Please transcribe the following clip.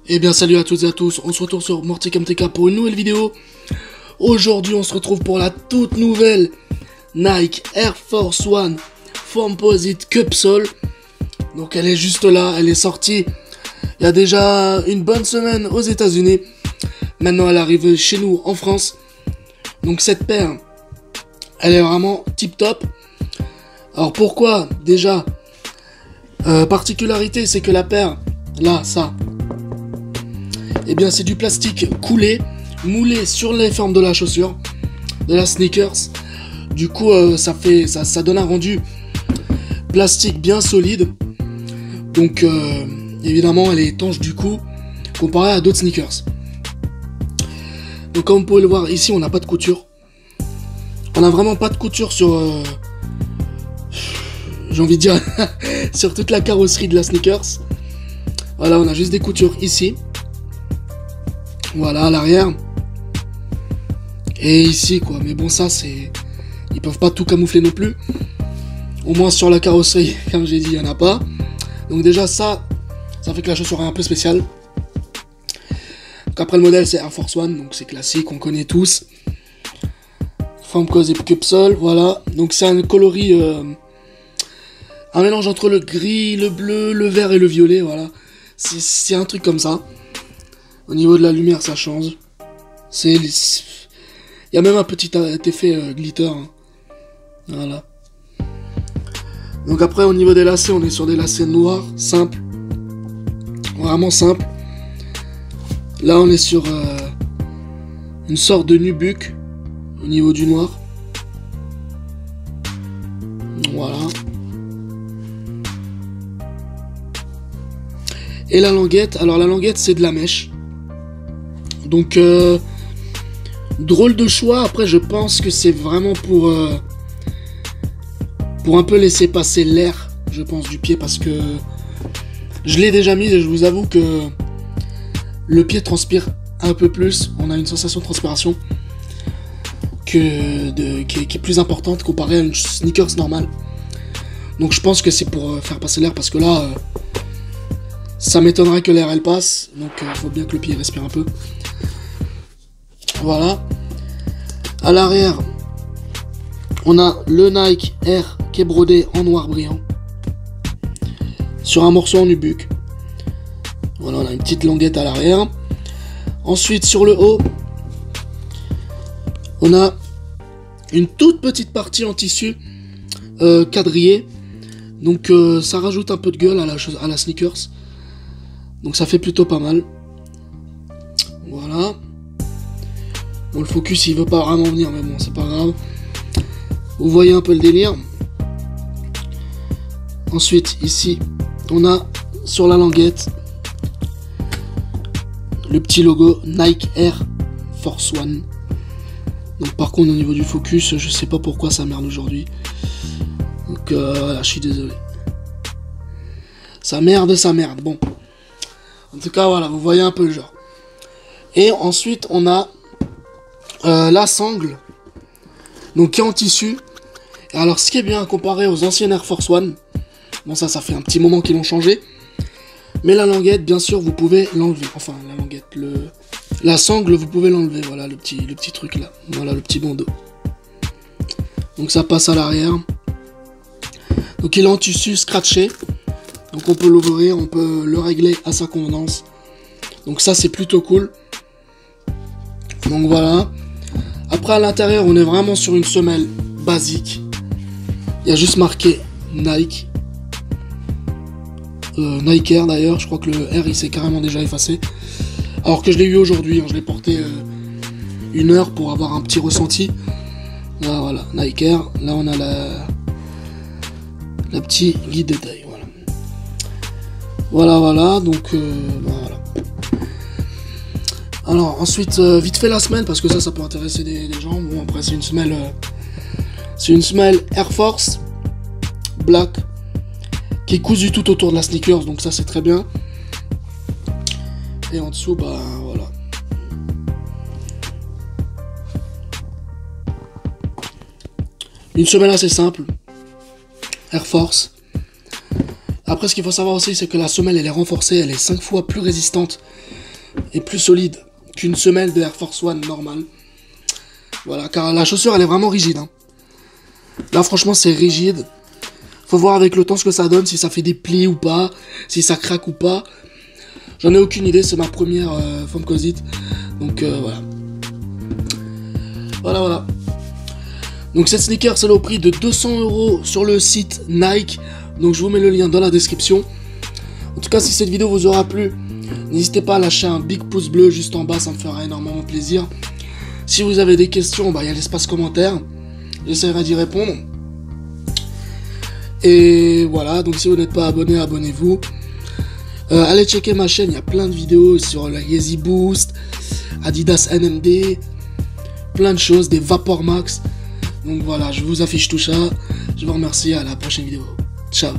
Eh bien salut à toutes et à tous, on se retrouve sur MortyCamTK pour une nouvelle vidéo. Aujourd'hui on se retrouve pour la toute nouvelle Nike Air Force One Foamposite Cupsole. Donc elle est juste là, elle est sortie il y a déjà une bonne semaine aux États-Unis. Maintenant elle arrive chez nous en France. Donc cette paire, elle est vraiment tip top. Alors pourquoi déjà particularité, c'est que la paire, là, ça, eh bien c'est du plastique coulé, moulé sur les formes de la chaussure, de la sneakers. Du coup ça donne un rendu plastique bien solide. Donc évidemment elle est étanche du coup comparée à d'autres sneakers. Donc comme vous pouvez le voir ici, on n'a pas de couture. On n'a vraiment pas de couture sur j'ai envie de dire sur toute la carrosserie de la sneakers. Voilà, on a juste des coutures ici. Voilà, à l'arrière. Et ici, quoi. Mais bon, ça, c'est... Ils peuvent pas tout camoufler non plus. Au moins sur la carrosserie, comme j'ai dit, il n'y en a pas. Donc déjà, ça fait que la chaussure est un peu spéciale. Donc après, le modèle, c'est Air Force One. Donc c'est classique, on connaît tous. Foamposite Cupsole, voilà. Donc c'est un coloris... un mélange entre le gris, le bleu, le vert et le violet, voilà. C'est un truc comme ça. Au niveau de la lumière, ça change. Il y a même un petit effet glitter. Hein. Voilà. Donc après, au niveau des lacets, on est sur des lacets noirs, simples. Vraiment simples. Là, on est sur une sorte de nubuck au niveau du noir. Voilà. Et la languette, alors la languette c'est de la mèche. Donc drôle de choix. Après je pense que c'est vraiment pour un peu laisser passer l'air, je pense, du pied, parce que je l'ai déjà mise et je vous avoue que le pied transpire un peu plus. On a une sensation de transpiration qui est plus importante comparée à une sneakers normale. Donc je pense que c'est pour faire passer l'air, parce que là ça m'étonnerait que l'air elle passe, donc il faut bien que le pied respire un peu. Voilà. À l'arrière, on a le Nike Air qui est brodé en noir brillant sur un morceau en nubuck. Voilà, on a une petite languette à l'arrière. Ensuite, sur le haut, on a une toute petite partie en tissu quadrillé. Donc ça rajoute un peu de gueule à la sneakers. Donc ça fait plutôt pas mal. Voilà. Bon, le focus il veut pas vraiment venir, mais bon, c'est pas grave. Vous voyez un peu le délire. Ensuite, ici, on a sur la languette le petit logo Nike Air Force One. Donc par contre, au niveau du focus, je sais pas pourquoi ça merde aujourd'hui. Donc voilà, je suis désolé. Ça merde. Bon. En tout cas, voilà, vous voyez un peu le genre. Et ensuite, on a la sangle, donc qui est en tissu. Et alors, ce qui est bien comparé aux anciennes Air Force One, bon, ça fait un petit moment qu'ils l'ont changé. Mais la languette, bien sûr, vous pouvez l'enlever. Enfin, la languette, la sangle, vous pouvez l'enlever. Voilà, le petit truc là. Voilà, le petit bandeau. Donc, ça passe à l'arrière. Donc, il est en tissu scratché. Donc on peut l'ouvrir, on peut le régler à sa convenance. Donc ça c'est plutôt cool. Donc voilà. Après à l'intérieur on est vraiment sur une semelle basique. Il y a juste marqué Nike. Nike Air d'ailleurs, je crois que le R il s'est carrément déjà effacé. Alors que je l'ai eu aujourd'hui, hein, je l'ai porté 1 heure pour avoir un petit ressenti. Là voilà, Nike Air. Là on a la petite guide de taille. Voilà, donc voilà. Alors ensuite, vite fait la semelle, parce que ça peut intéresser des gens. Bon, après c'est une semelle Air Force Black qui est cousue tout autour de la sneakers, donc ça c'est très bien. Et en dessous, bah voilà. Une semelle assez simple, Air Force. Après, ce qu'il faut savoir aussi, c'est que la semelle, elle est renforcée, elle est 5 fois plus résistante est plus solide qu'une semelle de Air Force One normale. Voilà, car la chaussure elle est vraiment rigide. Hein. Là franchement c'est rigide. Faut voir avec le temps ce que ça donne, si ça fait des plis ou pas, si ça craque ou pas. J'en ai aucune idée, c'est ma première Foamposite. Donc voilà. Voilà. Donc cette sneaker c'est au prix de 200 € sur le site Nike. Donc je vous mets le lien dans la description. En tout cas si cette vidéo vous aura plu, n'hésitez pas à lâcher un big pouce bleu juste en bas, ça me fera énormément plaisir. Si vous avez des questions, il y a l'espace commentaire. J'essaierai d'y répondre. Et voilà, donc si vous n'êtes pas abonné, abonnez-vous. Allez checker ma chaîne, il y a plein de vidéos sur la Yeezy Boost, Adidas NMD, plein de choses, des Vapor Max. Donc voilà, je vous affiche tout ça. Je vous remercie, à la prochaine vidéo. Ciao.